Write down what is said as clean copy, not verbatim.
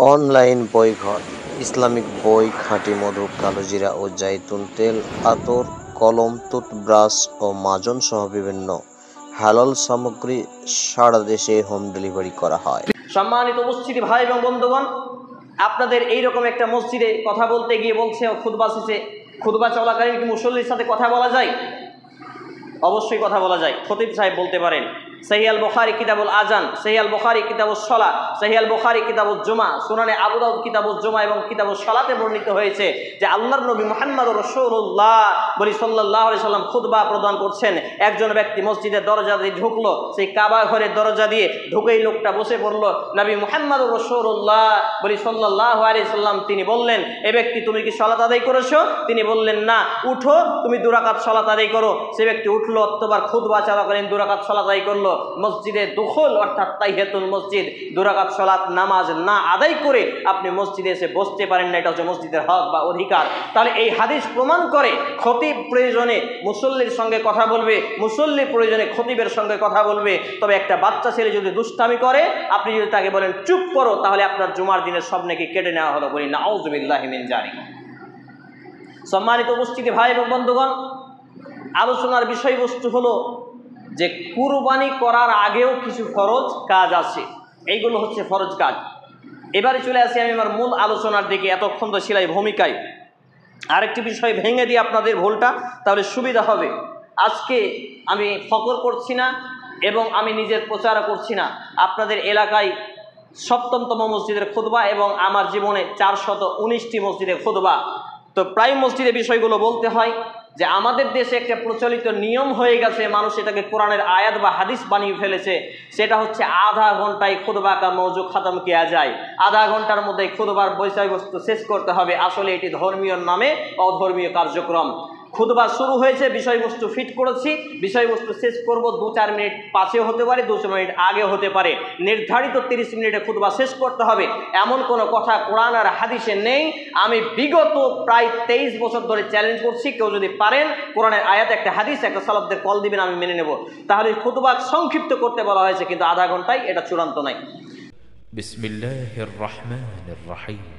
Online বইঘর, Islamic বই, খাঁটি মধু, কালোজিরা ও জাইতুন তেল, আতর, কলম, টুথব্রাশ ও মাজন সহ বিভিন্ন হালাল সামগ্রী সারা দেশে হোম ডেলিভারি করা হয়। সম্মানিত উপস্থিতি ভাই এবং বন্ধুগণ, আপনাদের এইরকম একটা মসজিদে কথা বলতে গিয়ে বলছে খুতবা শেষে, খুতবা চলাকালীন কি মুসল্লির সাথে কথা বলা যায়? অবশ্যই কথা বলা যায়। খতিব সাহেব বলতে পারেন। সহিহ আল বুখারী কিতাবুল আজান, সহিহ আল বুখারী কিতাবুস সালাহ, সহিহ আল বুখারী কিতাবুজ জুমা, সুনানে আবু দাউদ কিতাবুজ জুমা এবং কিতাবুস সালাতে বর্ণিত হয়েছে যে আল্লাহর নবী মুহাম্মদুর রাসূলুল্লাহ সাল্লাল্লাহু আলাইহি সাল্লাম খুতবা প্রদান করছেন। একজন ব্যক্তি মসজিদের দরজা দিয়ে ঢুকলো, সেই কাবা ঘরের দরজা দিয়ে ঢুকেই লোকটা বসে পড়লো। নবী মুহাম্মদুর রাসূলুল্লাহ সাল্লাল্লাহু আলাইহি সাল্লাম তিনি বললেন, এ ব্যক্তি তুমি কি সালাত আদায় করেছো? তিনি বললেন, না। উঠো, তুমি 2 রাকাত সালাত আদায় করো। সে ব্যক্তি উঠলো, অতঃপর খুতবা চলাকালীন 2 রাকাত সালাত আদায় করলো। মসজিদে দুখুল অর্থাৎ তাহিয়াতুল মসজিদ, 2 রাকাত সালাত নামাজ না আদায় করে আপনি মসজিদে এসে বসতে পারেন না, এটা হচ্ছে মসজিদের হক বা অধিকার। তাহলে এই হাদিস প্রমাণ করে খতিব প্রয়োজনে মুসল্লির সঙ্গে কথা বলবে, মুসল্লি প্রয়োজনে খতিবের সঙ্গে কথা বলবে। তবে একটা বাচ্চা ছেলে যদি দুষ্টামি করে, আপনি যদি তাকে বলেন চুপ করো, তাহলে আপনার জুমার দিনের সব নাকি কেটে নেওয়া হলো। বলি নাউযুবিল্লাহি মিন যালিক। সম্মানিত উপস্থিতি ভাই এবং বন্ধুগণ, আলোচনার বিষয়বস্তু হলো যে কুরবানি করার আগেও কিছু ফরজ কাজ আছে। এইগুলো হচ্ছে ফরজ কাজ। এবারে চলে আসি আমি আমার মূল আলোচনার দিকে। এতক্ষণ তো ছিলাই ভূমিকায়, আরেকটি বিষয় ভেঙে দিই আপনাদের ভুলটা, তাহলে সুবিধা হবে। আজকে আমি ফকর করছি না এবং আমি নিজের প্রচারও করছি না। আপনাদের এলাকায় ৭ম মসজিদের খুতবা এবং আমার জীবনে 419টি মসজিদের খুতবা। তো প্রায় মসজিদে বিষয়গুলো বলতে হয় যে আমাদের দেশে একটা প্রচলিত নিয়ম হয়ে গেছে, মানুষ এটাকে কোরআনের আয়াত বা হাদিস বানিয়ে ফেলেছে। সেটা হচ্ছে আধা ঘন্টায় খুতবা কা মৌজু খতম কিয়া যায়, আধা ঘন্টার মধ্যে খুতবার বিষয়বস্তু শেষ করতে হবে। আসলে এটি ধর্মীয় নামে অধর্মীয় কার্যক্রম। খুতবা শুরু হয়েছে, বিষয়বস্তু ফিট করেছি, বিষয়বস্তু শেষ করব 2-4 মিনিট পাশেও হতে পারে, 2 মিনিট আগেও হতে পারে। নির্ধারিত 30 মিনিটে খুতবা শেষ করতে হবে, এমন কোনো কথা কোরআন আর হাদিসে নেই। আমি বিগত প্রায় 23 বছর ধরে চ্যালেঞ্জ করছি, কেউ যদি পারেন কোরআনের আয়াত, একটা হাদিস, একটা সালাফদের কল দিবেন, আমি মেনে নেব। তাহলে খুতবা সংক্ষিপ্ত করতে বলা হয়েছে, কিন্তু আধা ঘন্টায় এটা চূড়ান্ত নাই। বিসমিল্লাহির রহমানির রহিম।